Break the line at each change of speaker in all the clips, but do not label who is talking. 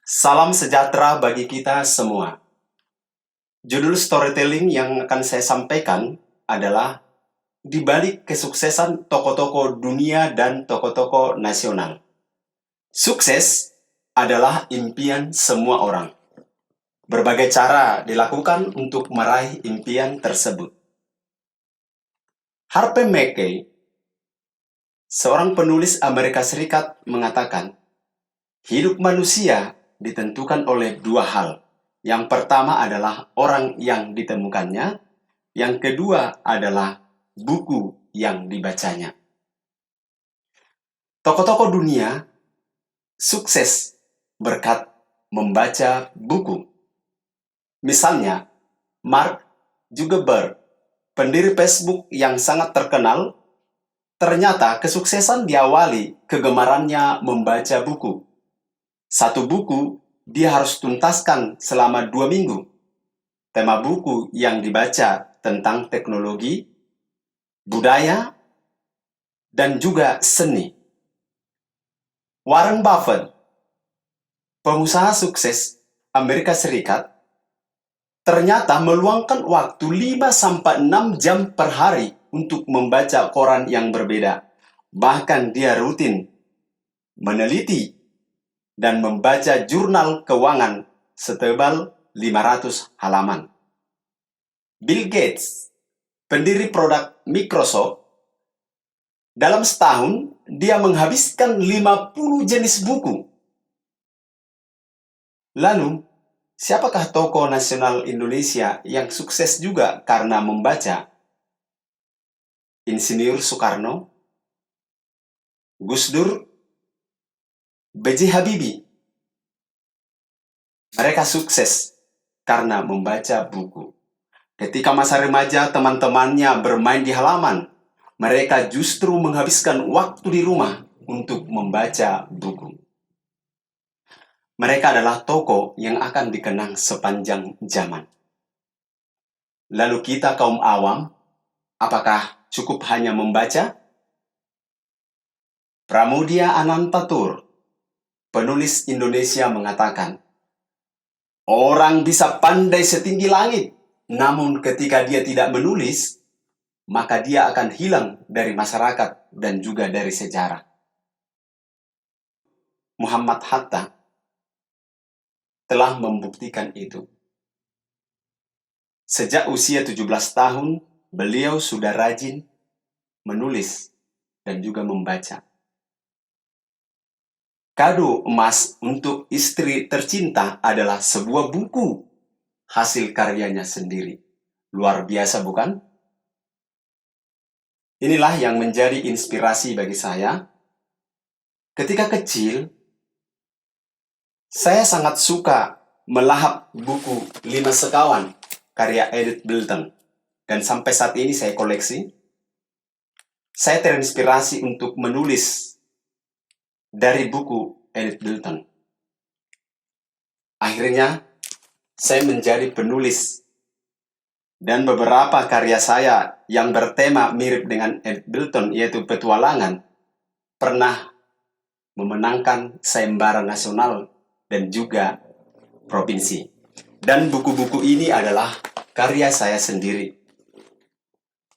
Salam sejahtera bagi kita semua. Judul storytelling yang akan saya sampaikan adalah di balik kesuksesan tokoh-tokoh dunia dan tokoh-tokoh nasional. Sukses adalah impian semua orang. Berbagai cara dilakukan untuk meraih impian tersebut. Harvey Mackay, seorang penulis Amerika Serikat, mengatakan, hidup manusia ditentukan oleh dua hal. Yang pertama adalah orang yang ditemukannya, yang kedua adalah buku yang dibacanya. Tokoh-tokoh dunia sukses berkat membaca buku. Misalnya, Mark Zuckerberg, pendiri Facebook yang sangat terkenal, ternyata kesuksesan diawali kegemarannya membaca buku. Satu buku dia harus tuntaskan selama 2 minggu. Tema buku yang dibaca tentang teknologi, budaya, dan juga seni. Warren Buffett, pengusaha sukses Amerika Serikat, ternyata meluangkan waktu 5-6 jam per hari untuk membaca koran yang berbeda. Bahkan dia rutin meneliti dan membaca jurnal keuangan setebal 500 halaman. Bill Gates, pendiri produk Microsoft, dalam setahun dia menghabiskan 50 jenis buku. Lalu, siapakah tokoh nasional Indonesia yang sukses juga karena membaca? Insinyur Soekarno, Gus Dur, B.J. Habibie. Mereka sukses karena membaca buku. Ketika masa remaja teman-temannya bermain di halaman, mereka justru menghabiskan waktu di rumah untuk membaca buku. Mereka adalah tokoh yang akan dikenang sepanjang zaman. Lalu kita kaum awam, apakah cukup hanya membaca? Pramudia Anantatur, penulis Indonesia, mengatakan, orang bisa pandai setinggi langit, namun ketika dia tidak menulis, maka dia akan hilang dari masyarakat dan juga dari sejarah. Muhammad Hatta telah membuktikan itu. Sejak usia 17 tahun, beliau sudah rajin menulis dan juga membaca. Kado emas untuk istri tercinta adalah sebuah buku hasil karyanya sendiri. Luar biasa, bukan? Inilah yang menjadi inspirasi bagi saya. Ketika kecil, saya sangat suka melahap buku 5 Sekawan karya Edith Blyton. Dan sampai saat ini saya koleksi. Saya terinspirasi untuk menulis dari buku Edith Blyton. Akhirnya, saya menjadi penulis. Dan beberapa karya saya yang bertema mirip dengan Edith Blyton, yaitu petualangan, pernah memenangkan sayembara nasional dan juga provinsi. Dan buku-buku ini adalah karya saya sendiri.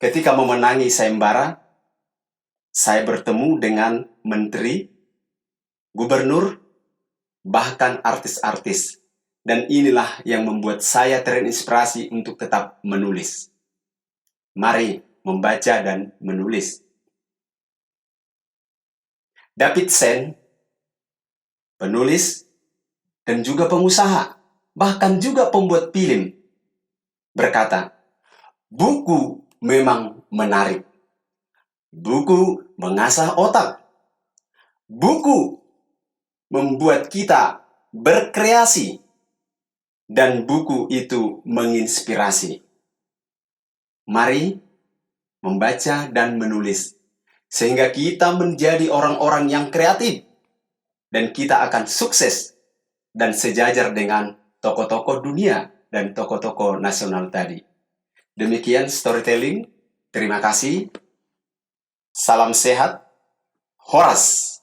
Ketika memenangi sayembara, saya bertemu dengan menteri, gubernur, bahkan artis-artis. Dan inilah yang membuat saya terinspirasi untuk tetap menulis. Mari membaca dan menulis. David Sen, penulis dan juga pengusaha, bahkan juga pembuat film, berkata, buku memang menarik. Buku mengasah otak. Buku membuat kita berkreasi. Dan buku itu menginspirasi. Mari membaca dan menulis. Sehingga kita menjadi orang-orang yang kreatif. Dan kita akan sukses dan sejajar dengan tokoh-tokoh dunia dan tokoh-tokoh nasional tadi. Demikian storytelling. Terima kasih. Salam sehat. Horas.